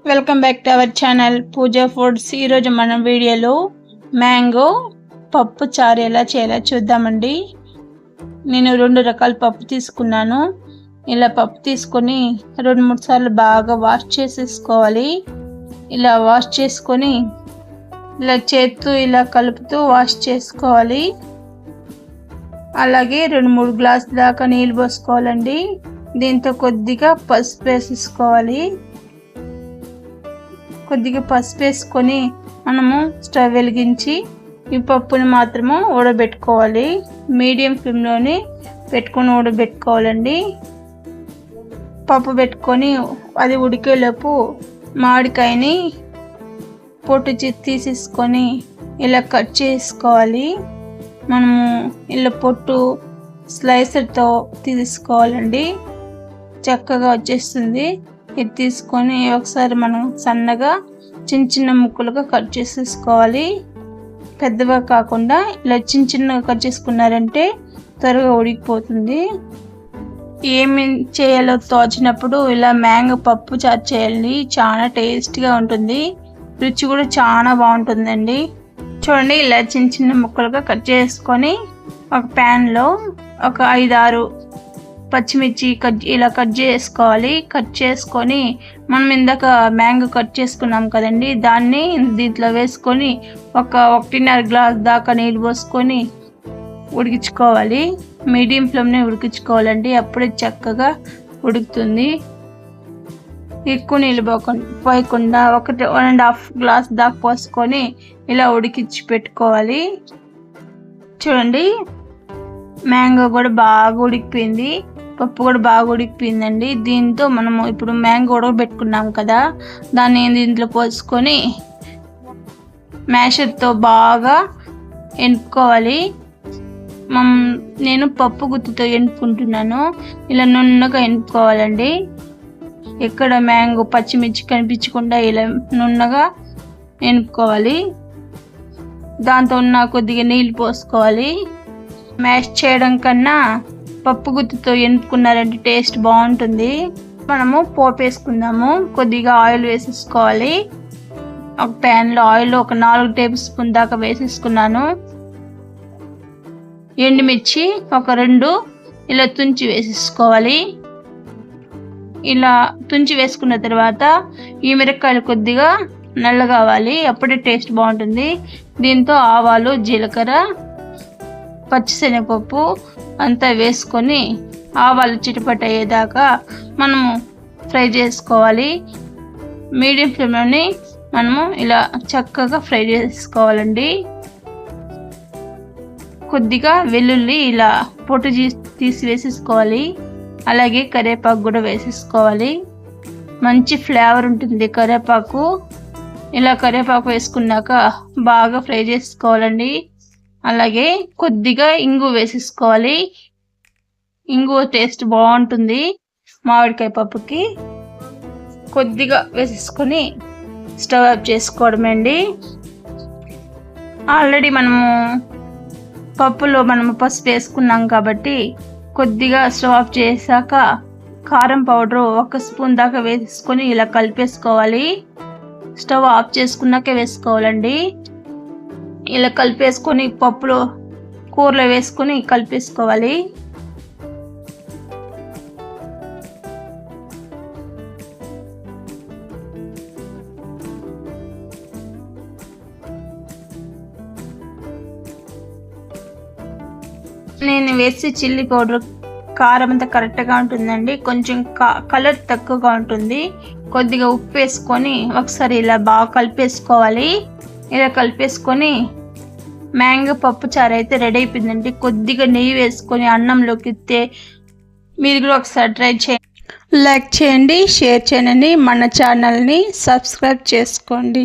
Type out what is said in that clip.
Welcome back to our channel Pooja foods. ఈరోజు మనం వీడియోలో మ్యాంగో పప్పు చారు ఎలా చేయాలో చూద్దామండి. నేను 2 రకాల పప్పు తీసుకున్నాను. ఇలా పప్పు తీసుకొని 2-3 సార్లు బాగా వాష్ చేసేసుకోవాలి. ఇలా వాష్ చేసుకొని ఇలా చేత్తో ఇలా కలుపుతూ వాష్ చేసుకోవాలి. అలాగే 2-3 గ్లాసుల దాకా నీళ్ళు పోసుకోవాలండి. దీంతో కొద్దిగా పసుపు వేసేసుకోవాలి. కొద్దిగా పసుపు వేసుకొని మనము స్టవ్ వెలిగించి ఈ పప్పుని మాత్రము ఉడబెట్టుకోవాలి. మీడియం ఫ్లేమ్లోనే పెట్టుకొని ఉడబెట్టుకోవాలండి. పప్పు పెట్టుకొని అది ఉడికేలోపు మామిడికాయని పొట్టు తీసేసుకొని ఇలా కట్ చేసుకోవాలి. మనము ఇలా పొట్టు స్లైసర్తో తీసుకోవాలండి. చక్కగా వచ్చేస్తుంది. ఇది తీసుకొని ఒకసారి మనం సన్నగా చిన్న ముక్కలుగా కట్ చేసేసుకోవాలి. పెద్దగా కాకుండా ఇలా చిన్నగా కట్ చేసుకున్నారంటే త్వరగా ఉడికిపోతుంది. ఏమి చేయాలో తోచినప్పుడు ఇలా మ్యాంగో పప్పు చారు చేయాలి. చాలా టేస్ట్గా ఉంటుంది. రుచి కూడా చాలా బాగుంటుందండి. చూడండి, ఇలా చిన్న ముక్కలుగా కట్ చేసుకొని ఒక ప్యాన్లో ఒక 5-6 పచ్చిమిర్చి ఇలా కట్ చేసుకోవాలి. కట్ చేసుకొని మనం ఇందాక మ్యాంగో కట్ చేసుకున్నాం కదండి, దాన్ని దీంట్లో వేసుకొని ఒక 1.5 గ్లాస్ దాకా నీళ్ళు పోసుకొని ఉడికించుకోవాలి. మీడియం ఫ్లేమ్నే ఉడికించుకోవాలండి. అప్పుడే చక్కగా ఉడుకుతుంది. ఎక్కువ నీళ్ళు పోయకుండా 1.5 గ్లాస్ దాకా పోసుకొని ఇలా ఉడికించి పెట్టుకోవాలి. చూడండి, మ్యాంగో కూడా బాగా ఉడికిపోయింది. పప్పు కూడా బాగా ఉడికిపోయిందండి. దీంతో మనము ఇప్పుడు మ్యాంగో ఉడకబెట్టుకున్నాం కదా, దాన్ని దీంట్లో పోసుకొని మ్యాషర్తో బాగా ఎనుపుకోవాలి. నేను పప్పు గుత్తితో ఎనుపుకుంటున్నాను. ఇలా నున్నగా ఎనుపుకోవాలండి. ఎక్కడ మ్యాంగో పచ్చిమిర్చి కనిపించకుండా ఇలా నున్నగా ఎనుపుకోవాలి. దాంతో ఉన్న కొద్దిగా నీళ్ళు పోసుకోవాలి. మ్యాష్ చేయడం కన్నా పప్పు గుత్తితో ఎనుపుకున్నారంటే టేస్ట్ బాగుంటుంది. మనము పోపు వేసుకుందాము. కొద్దిగా ఆయిల్ వేసేసుకోవాలి. ఒక ప్యాన్లో ఆయిల్ ఒక 4 టేబుల్ స్పూన్ దాకా వేసేసుకున్నాను. ఎండుమిర్చి ఒక 2 ఇలా తుంచి వేసేసుకోవాలి. ఇలా తుంచి వేసుకున్న తర్వాత ఈ మిరపకాయలు కొద్దిగా నల్లగా కావాలి, అప్పుడే టేస్ట్ బాగుంటుంది. దీంతో ఆవాలు, జీలకర్ర, పచ్చిశనగపప్పు అంతా వేసుకొని ఆవాలు చిటపట అయ్యేదాకా మనము ఫ్రై చేసుకోవాలి. మీడియం ఫ్లేమ్లోని మనము ఇలా చక్కగా ఫ్రై చేసుకోవాలండి. కొద్దిగా వెల్లుల్లి ఇలా పొట్టు తీసి వేసేసుకోవాలి. అలాగే కరివేపాకు కూడా వేసేసుకోవాలి. మంచి ఫ్లేవర్ ఉంటుంది కరివేపాకు. ఇలా కరివేపాకు వేసుకున్నాక బాగా ఫ్రై చేసుకోవాలండి. అలాగే కొద్దిగా ఇంగు వేసేసుకోవాలి. ఇంగు టేస్ట్ బాగుంటుంది మామిడికాయ పప్పుకి. కొద్దిగా వేసేసుకొని స్టవ్ ఆఫ్ చేసుకోవడమే అండి. ఆల్రెడీ పప్పులో పసుపు వేసుకున్నాం కాబట్టి కొద్దిగా స్టవ్ ఆఫ్ చేశాక కారం పౌడర్ 1 స్పూన్ దాకా వేసుకొని ఇలా కలిపేసుకోవాలి. స్టవ్ ఆఫ్ చేసుకున్నాకే వేసుకోవాలండి. ఇలా కలిపేసుకొని పప్పులో కూరలో వేసుకొని కలిపేసుకోవాలి. నేను వేసే చిల్లీ పౌడర్ కారం అంతా కరెక్ట్గా ఉంటుందండి. కొంచెం కలర్ తక్కువగా ఉంటుంది. కొద్దిగా ఉప్పు వేసుకొని ఒకసారి ఇలా బాగా కలిపేసుకోవాలి. ఇలా కలిపేసుకొని మ్యాంగో పప్పు చారు అయితే రెడీ అయిపోయిందండి. కొద్దిగా నెయ్యి వేసుకొని అన్నంలోకి ఇస్తే మీరు కూడా ఒకసారి ట్రై చేయండి. లైక్ చేయండి, షేర్ చేయండి, మన ఛానల్ని సబ్స్క్రైబ్ చేసుకోండి.